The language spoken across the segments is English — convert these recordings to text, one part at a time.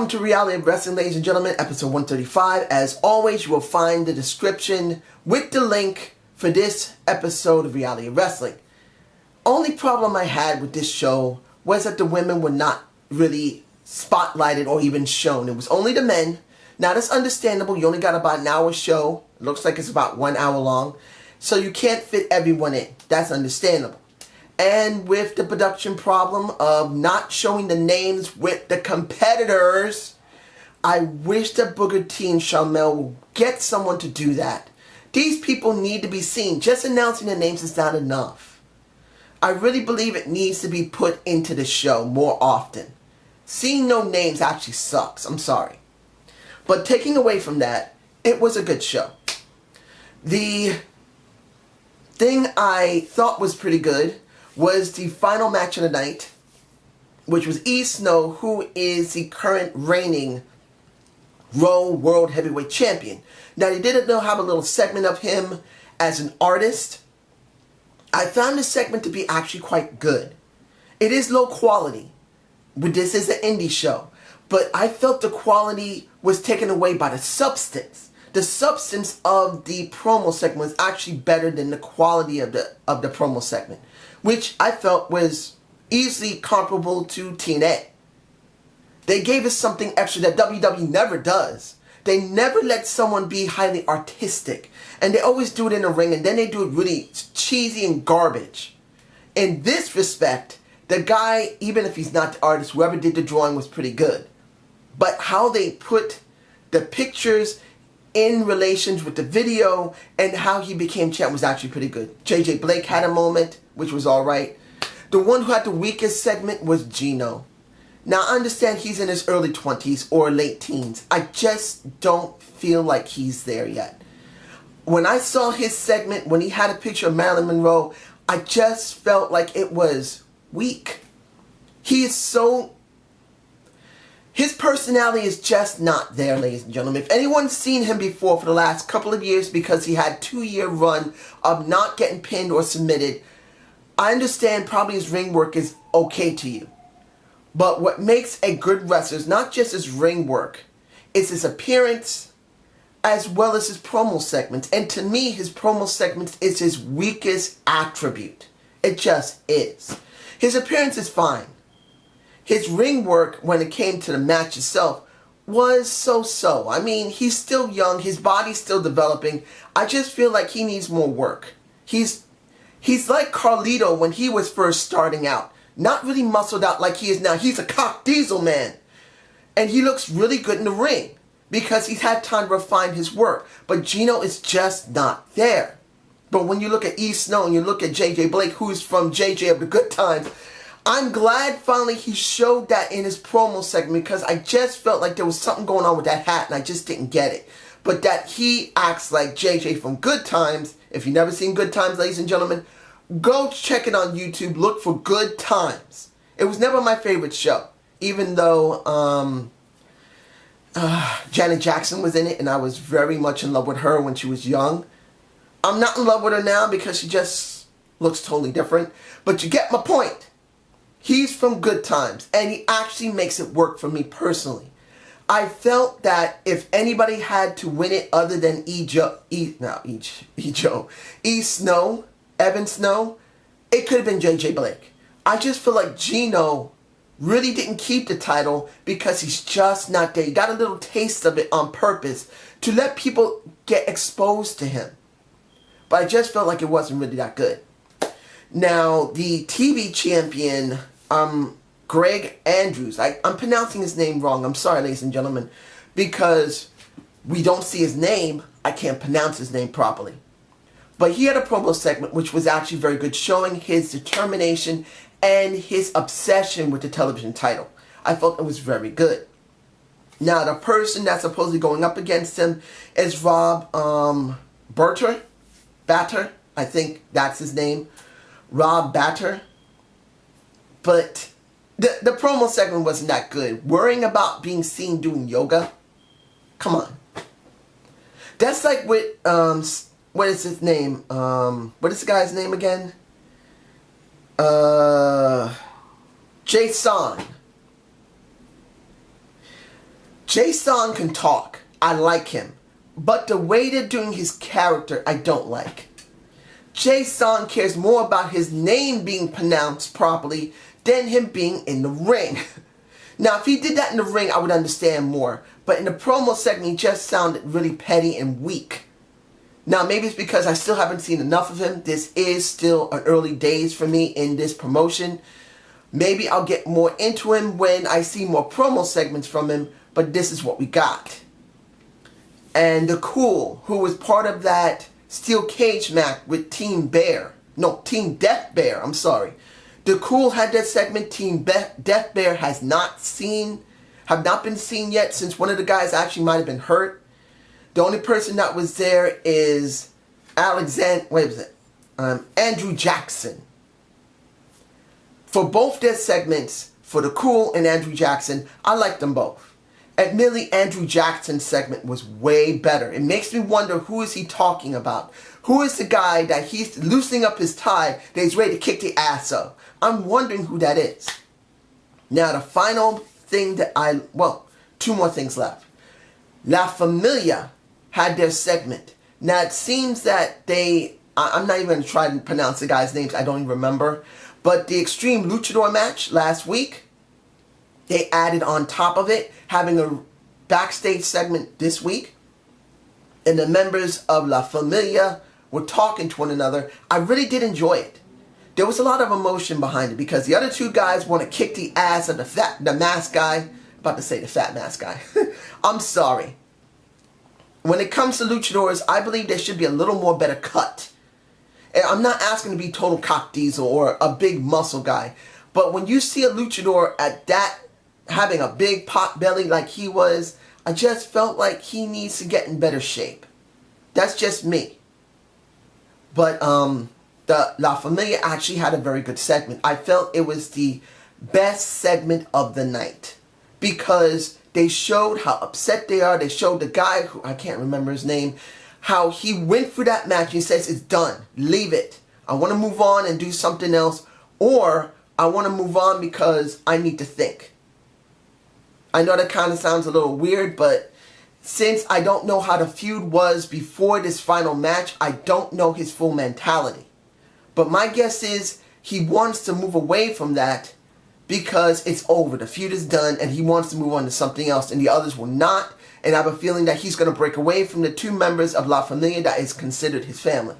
Welcome to Reality of Wrestling, ladies and gentlemen, episode 135. As always, you will find the description with the link for this episode of Reality of Wrestling. Only problem I had with this show was that the women were not really spotlighted or even shown. It was only the men. Now, that's understandable. You only got about an hour show. It looks like it's about 1 hour long. So you can't fit everyone in. That's understandable. And with the production problem of not showing the names with the competitors, I wish that Booker T and Sharmell will get someone to do that. These people need to be seen. Just announcing the names is not enough. I really believe it needs to be put into the show more often. Seeing no names actually sucks. I'm sorry. But taking away from that, it was a good show. The thing I thought was pretty good was the final match of the night, which was Snow, who is the current reigning Raw World Heavyweight Champion. Now, they did have a little segment of him as an artist. I found this segment to be actually quite good. It is low quality, but this is an indie show. But I felt the quality was taken away by the substance. The substance of the promo segment was actually better than the quality of the promo segment, which I felt was easily comparable to TNA. They gave us something extra that WWE never does. They never let someone be highly artistic. And they always do it in the ring, and then they do it really cheesy and garbage. In this respect, the guy, even if he's not the artist, whoever did the drawing was pretty good. But how they put the pictures in relations with the video and how he became champ was actually pretty good. JJ Blake had a moment, which was alright. The one who had the weakest segment was Gino. Now, I understand he's in his early 20s or late teens. I just don't feel like he's there yet. When I saw his segment, when he had a picture of Marilyn Monroe, I just felt like it was weak. He is so... His personality is just not there, ladies and gentlemen. If anyone's seen him before for the last couple of years because he had a 2-year run of not getting pinned or submitted, I understand probably his ring work is okay to you. But what makes a good wrestler is not just his ring work, it's his appearance as well as his promo segments. And to me, his promo segments is his weakest attribute. It just is. His appearance is fine. His ring work, when it came to the match itself, was so-so. I mean, he's still young. His body's still developing. I just feel like he needs more work. He's like Carlito when he was first starting out. Not really muscled out like he is now. He's a cock diesel man. And he looks really good in the ring because he's had time to refine his work. But Gino is just not there. But when you look at Snow and you look at JJ Blake, who's from JJ of the Good Times, I'm glad finally he showed that in his promo segment because I just felt like there was something going on with that hat and I just didn't get it. But that he acts like JJ from Good Times. If you've never seen Good Times, ladies and gentlemen, go check it on YouTube. Look for Good Times. It was never my favorite show, even though Janet Jackson was in it and I was very much in love with her when she was young. I'm not in love with her now because she just looks totally different. But you get my point. He's from Good Times, and he actually makes it work for me personally. I felt that if anybody had to win it other than Evan Snow, it could have been JJ Blake. I just feel like Gino really didn't keep the title because he's just not there. He got a little taste of it on purpose to let people get exposed to him. But I just felt like it wasn't really that good. Now, the TV champion, Greg Andrews, I'm pronouncing his name wrong. I'm sorry, ladies and gentlemen. Because we don't see his name, I can't pronounce his name properly. But he had a promo segment which was actually very good, showing his determination and his obsession with the television title. I felt it was very good. Now, the person that's supposedly going up against him is Rob Batter, I think that's his name. Rob Batter. But the promo segment wasn't that good. Worrying about being seen doing yoga? Come on. That's like with, what is his name? What is the guy's name again? Jason. Jason can talk. I like him. But the way they're doing his character, I don't like. Jason cares more about his name being pronounced properly than him being in the ring. Now, if he did that in the ring, I would understand more. But in the promo segment, he just sounded really petty and weak. Now, maybe it's because I still haven't seen enough of him. This is still an early days for me in this promotion. Maybe I'll get more into him when I see more promo segments from him. But this is what we got. And the Cool, who was part of that steel cage match with Team Death Bear, I'm sorry. The Cool had that segment. Team Death Bear have not been seen yet, since one of the guys actually might have been hurt. The only person that was there is Andrew Jackson. For both their segments, for The Cool and Andrew Jackson, I like them both. Admittedly, Andrew Jackson's segment was way better. It makes me wonder, who is he talking about? Who is the guy that he's loosening up his tie that he's ready to kick the ass of? I'm wondering who that is. Now, the final thing that two more things left. La Familia had their segment. Now, it seems that I'm not even going to try to pronounce the guys' names. I don't even remember. But the Extreme Luchador match last week, they added on top of it, having a backstage segment this week. And the members of La Familia were talking to one another. I really did enjoy it. There was a lot of emotion behind it because the other two guys want to kick the ass of the mask guy. About to say the fat mask guy. I'm sorry. When it comes to luchadors, I believe there should be a little more better cut. And I'm not asking to be total cock diesel or a big muscle guy. But when you see a luchador at that, having a big pot belly like he was, I just felt like he needs to get in better shape. That's just me. But the La Familia actually had a very good segment. I felt it was the best segment of the night because they showed how upset they are. They showed the guy, who I can't remember his name, how he went through that match and he says, it's done. Leave it. I want to move on and do something else, or I want to move on because I need to think. I know that kind of sounds a little weird, but since I don't know how the feud was before this final match, I don't know his full mentality. But my guess is he wants to move away from that because it's over. The feud is done and he wants to move on to something else, and the others will not. And I have a feeling that he's going to break away from the two members of La Familia that is considered his family.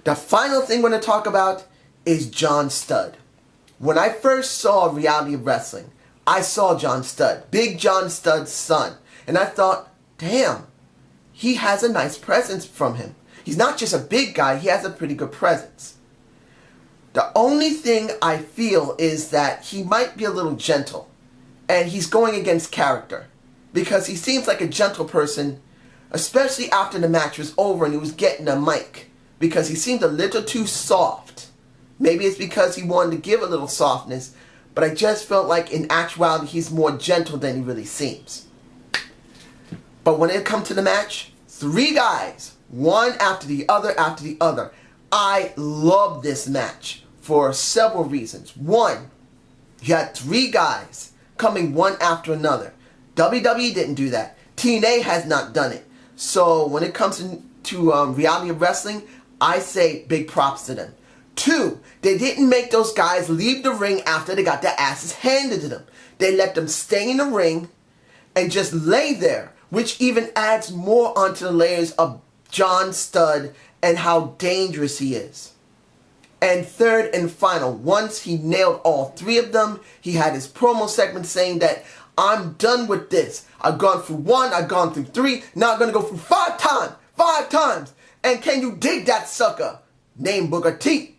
The final thing we're going to talk about is John Studd. When I first saw Reality of Wrestling, I saw John Studd, Big John Studd's son, and I thought, damn, he has a nice presence from him. He's not just a big guy, he has a pretty good presence. The only thing I feel is that he might be a little gentle, and he's going against character, because he seems like a gentle person, especially after the match was over and he was getting a mic, because he seemed a little too soft. Maybe it's because he wanted to give a little softness, but I just felt like in actuality he's more gentle than he really seems. But when it comes to the match, three guys, one after the other after the other. I love this match for several reasons. One, you had three guys coming one after another. WWE didn't do that. TNA has not done it. So when it comes to Reality of Wrestling, I say big props to them. Two, they didn't make those guys leave the ring after they got their asses handed to them. They let them stay in the ring and just lay there, which even adds more onto the layers of John Studd and how dangerous he is. And third and final, once he nailed all three of them, he had his promo segment saying that, I'm done with this. I've gone through one, I've gone through three, now I'm going to go through 5 times. 5 times. And can you dig that sucker? Name Booker T.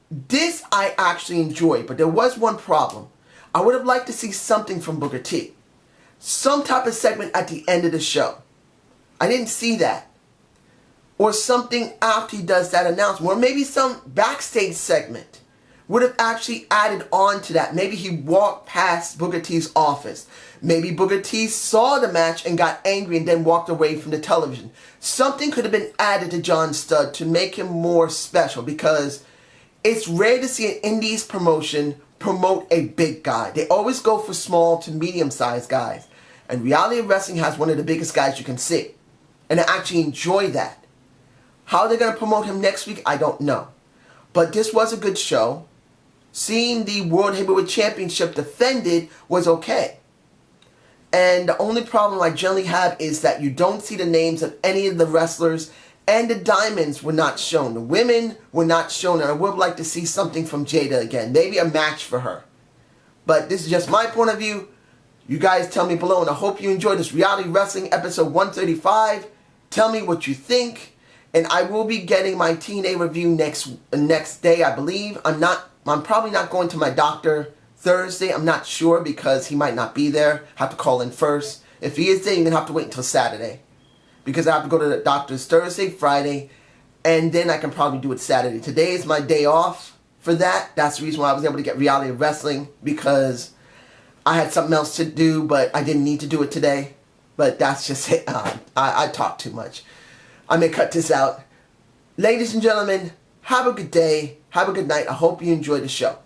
This I actually enjoyed, but there was one problem. I would have liked to see something from Booker T. Some type of segment at the end of the show. I didn't see that. Or something after he does that announcement. Or maybe some backstage segment would have actually added on to that. Maybe he walked past Booker T's office. Maybe Booker T saw the match and got angry and then walked away from the television. Something could have been added to John Studd to make him more special, because it's rare to see an indies promotion promote a big guy. They always go for small to medium-sized guys. And reality wrestling has one of the biggest guys you can see. And I actually enjoy that. How they're going to promote him next week, I don't know. But this was a good show. Seeing the World Heavyweight Championship defended was okay. And the only problem I generally have is that you don't see the names of any of the wrestlers, and the diamonds were not shown. The women were not shown, and I would like to see something from Jada again. Maybe a match for her. But this is just my point of view. You guys tell me below, and I hope you enjoyed this Reality Wrestling episode 135. Tell me what you think. And I will be getting my TNA review next day, I believe. I'm probably not going to my doctor Thursday. I'm not sure because he might not be there. Have to call in first. If he is there, you're going to have to wait until Saturday. Because I have to go to the doctor's Thursday, Friday, and then I can probably do it Saturday. Today is my day off for that. That's the reason why I was able to get Reality Wrestling, because I had something else to do, but I didn't need to do it today. But that's just it. I talk too much. I may cut this out. Ladies and gentlemen, have a good day. Have a good night. I hope you enjoyed the show.